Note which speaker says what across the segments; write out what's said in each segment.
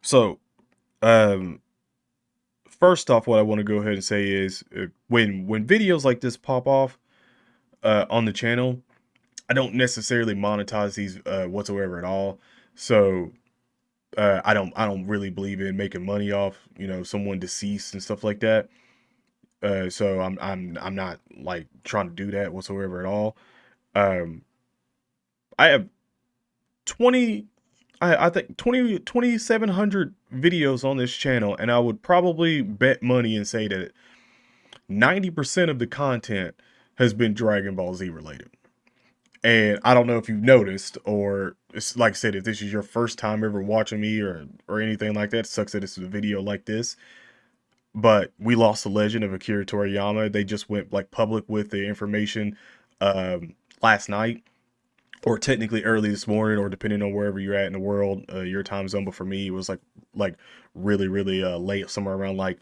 Speaker 1: So, um, first off, what I want to go ahead and say is when videos like this pop off on the channel, I don't necessarily monetize these whatsoever at all. So I don't really believe in making money off someone deceased and stuff like that. So I'm not like trying to do that whatsoever at all. Um, I have 20 I think 2,700 videos on this channel, and I would probably bet money and say that 90% of the content has been Dragon Ball Z related. And I don't know if you've noticed, or it's like I said, if this is your first time ever watching me or anything like that, it sucks that it's a video like this. But we lost the legend of Akira Toriyama. They just went like public with the information last night, or technically early this morning, or depending on wherever you're at in the world, your time zone. But for me, it was like really late, somewhere around like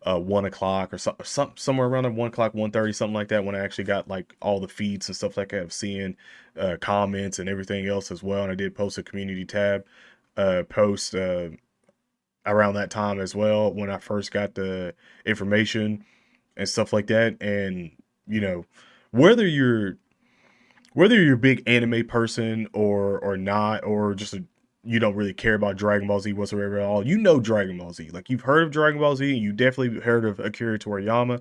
Speaker 1: 1 o'clock or somewhere around 1 o'clock, 1:30, something like that. When I actually got like all the feeds and stuff like that of seeing comments and everything else as well. And I did post a community tab post around that time as well when I first got the information and stuff like that. And you know, whether you're whether you're a big anime person or not, or just you don't really care about Dragon Ball Z whatsoever at all, Dragon Ball Z. Like, you've heard of Dragon Ball Z, and you definitely heard of Akira Toriyama.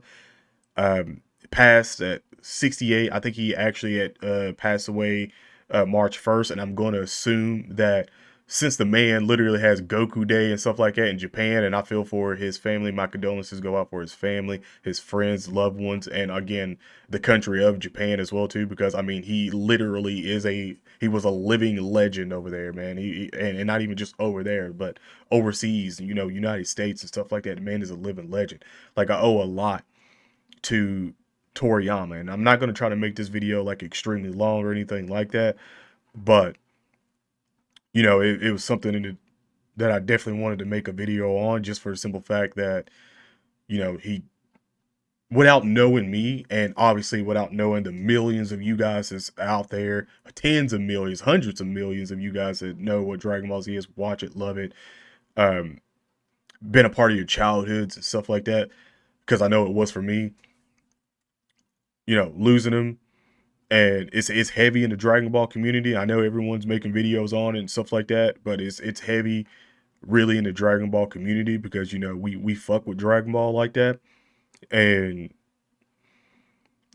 Speaker 1: Passed at 68. I think he actually had passed away March 1st, and I'm going to assume that since the man literally has Goku Day and stuff like that in Japan, and I feel for his family, my condolences go out for his family, his friends, loved ones, and again, the country of Japan as well too, because I mean, he literally he was a living legend over there, man. And not even just over there, but overseas, United States and stuff like that. The man is a living legend. Like, I owe a lot to Toriyama. And I'm not going to try to make this video like extremely long or anything like that, but it was something that I definitely wanted to make a video on, just for the simple fact that, he, without knowing me, and obviously without knowing the millions of you guys that's out there, tens of millions, hundreds of millions of you guys that know what Dragon Ball Z is, watch it, love it, um, been a part of your childhoods and stuff like that, because I know it was for me, losing them. And it's heavy in the Dragon Ball community. I know everyone's making videos on it and stuff like that, but it's heavy really in the Dragon Ball community, because we fuck with Dragon Ball like that. And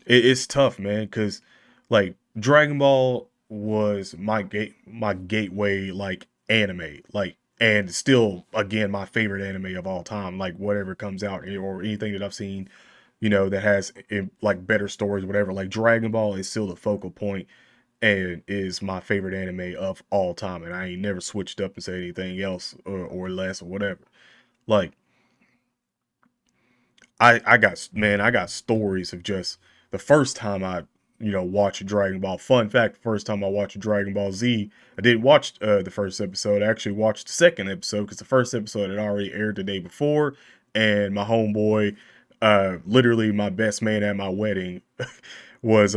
Speaker 1: it's tough, man, because like Dragon Ball was my gateway like anime, like, and still again my favorite anime of all time, like whatever comes out, or anything that I've seen, that has like better stories, whatever. Like, Dragon Ball is still the focal point and is my favorite anime of all time, and I ain't never switched up and said anything else or less or whatever. Like, I got stories of just the first time I watched Dragon Ball. Fun fact: first time I watched Dragon Ball Z, I didn't watch the first episode. I actually watched the second episode, because the first episode had already aired the day before, and my homeboy, literally my best man at my wedding, was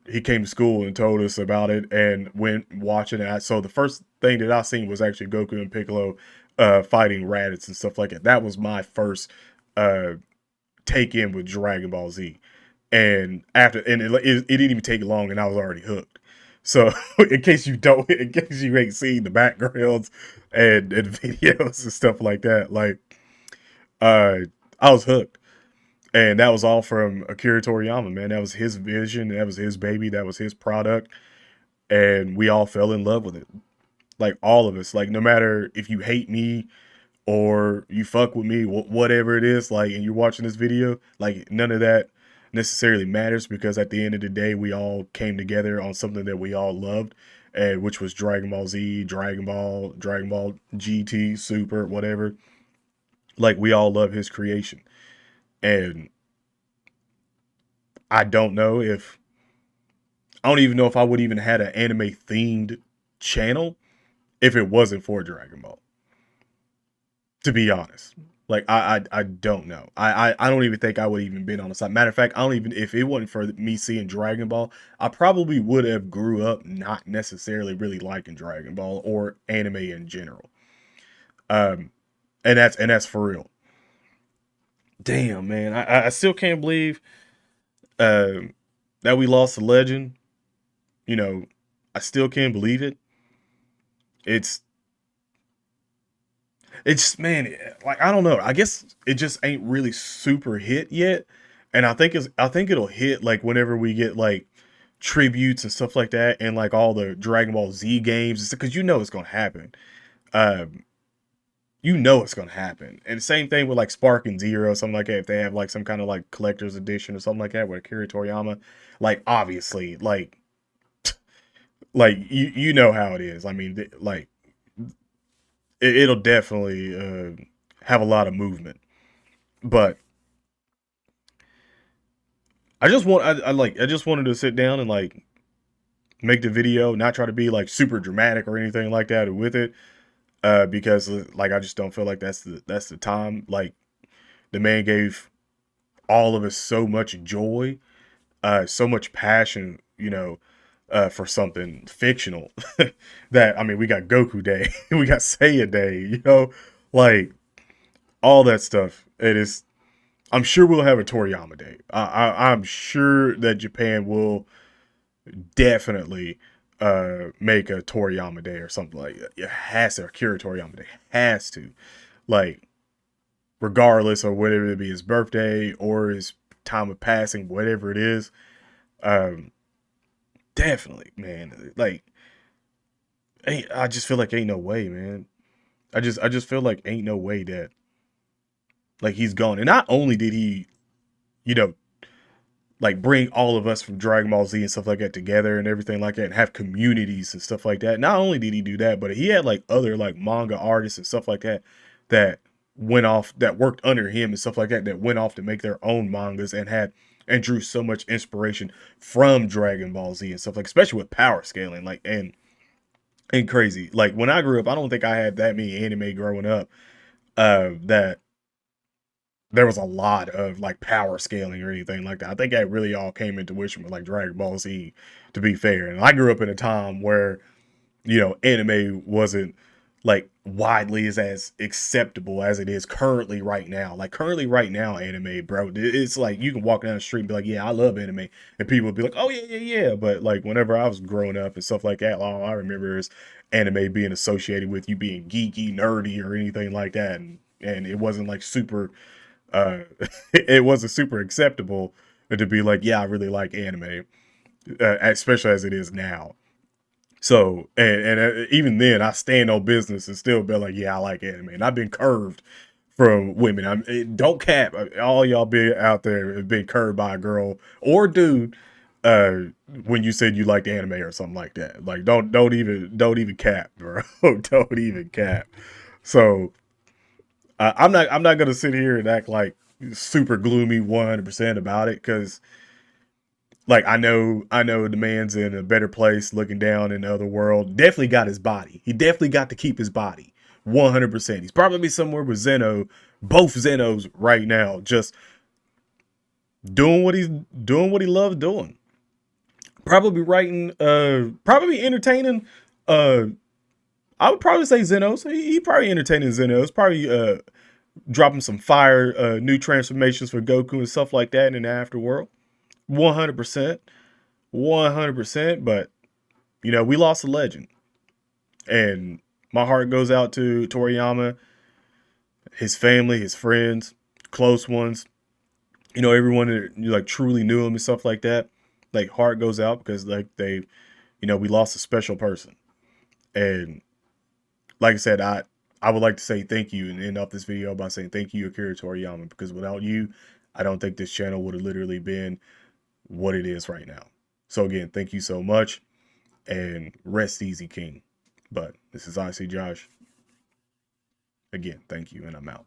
Speaker 1: he came to school and told us about it, and went watching it. So the first thing that I seen was actually Goku and Piccolo fighting Raditz and stuff like that. That was my first uh take in with Dragon Ball Z. And it didn't even take long, and I was already hooked. So in case you ain't seen the backgrounds and videos and stuff like that, like, uh, I was hooked. And that was all from Akira Toriyama, man. That was his vision. That was his baby. That was his product. And we all fell in love with it. Like, all of us. Like, no matter if you hate me or you fuck with me, whatever it is, like, and you're watching this video, like, none of that necessarily matters, because at the end of the day, we all came together on something that we all loved, and which was Dragon Ball Z, Dragon Ball GT, Super, whatever. Like, we all love his creation. And I don't know if I don't even know if I would even had an anime themed channel if it wasn't for Dragon Ball, to be honest. Like, I don't know. I don't even think I would even been on the side. Matter of fact, I don't even, if it wasn't for me seeing Dragon Ball, I probably would have grew up not necessarily really liking Dragon Ball or anime in general. and that's for real. Damn, man, I still can't believe um that we lost a legend. You know, I still can't believe it. It's it's man, like I don't know. I guess it just ain't really super hit yet, and I think it'll hit like whenever we get like tributes and stuff like that, and like all the Dragon Ball Z games, because you know it's gonna happen. Um, you know it's gonna happen, and same thing with like Spark and Zero, something like that. If they have like some kind of like collector's edition or something like that with Akira Toriyama, like obviously, like you know how it is. I mean, like it'll definitely have a lot of movement. But I just wanted to sit down and like make the video, not try to be like super dramatic or anything like that with it, because like I just don't feel like that's the time. Like the man gave all of us so much joy, so much passion, for something fictional. That I mean, we got Goku Day, we got Seiya Day, like all that stuff. It is. I'm sure we'll have a Toriyama Day. I'm sure that Japan will definitely make a Toriyama Day or something like that. It has to. Akira Toriyama Day has to. Like, regardless of whether it be his birthday or his time of passing, whatever it is. Um, Definitely, man. Like, I just feel like ain't no way, man. I just feel like ain't no way that like he's gone. And not only did he, you know, like bring all of us from Dragon Ball Z and stuff like that together and everything like that, and have communities and stuff like that. Not only did he do that, but he had like other like manga artists and stuff like that that went off, that worked under him and stuff like that, that went off to make their own mangas and had and drew so much inspiration from Dragon Ball Z and stuff, like especially with power scaling, like and crazy. Like when I grew up, I don't think I had that many anime growing up that there was a lot of like power scaling or anything like that. I think that really all came into fruition with like Dragon Ball Z, to be fair. And I grew up in a time where, anime wasn't like widely as acceptable as it is currently right now. Like currently right now, anime, bro, it's like you can walk down the street and be like, yeah, I love anime. And people would be like, oh yeah, yeah, yeah. But like whenever I was growing up and stuff like that, all I remember is anime being associated with you being geeky, nerdy, or anything like that. And it wasn't like super uh it wasn't super acceptable to be like, yeah, I really like anime, especially as it is now. So and even then I stand on business and still be like, yeah, I like anime. And I've been curved from women. Don't cap, all y'all be out there have been curved by a girl or dude uh when you said you liked anime or something like that. Like don't even cap, bro. Don't even cap. So I'm not gonna sit here and act like super gloomy 100% about it, because like I know the man's in a better place, looking down in the other world. Definitely got his body. He definitely got to keep his body 100%. He's probably somewhere with Zeno, both Zenos right now, just doing what he loves doing. Probably writing, probably entertaining. I would probably say Zenos. He probably entertaining Zenos. Probably dropping some fire new transformations for Goku and stuff like that in the afterworld. 100%. 100%. But, we lost a legend. And my heart goes out to Toriyama, his family, his friends, close ones, everyone that like truly knew him and stuff like that. Like, heart goes out because like we lost a special person. And like I said, I would like to say thank you and end off this video by saying thank you, Akira Toriyama, because without you, I don't think this channel would have literally been what it is right now. So again, thank you so much, and rest easy, King. But this is icjosh. Again, thank you, and I'm out.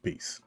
Speaker 1: Peace.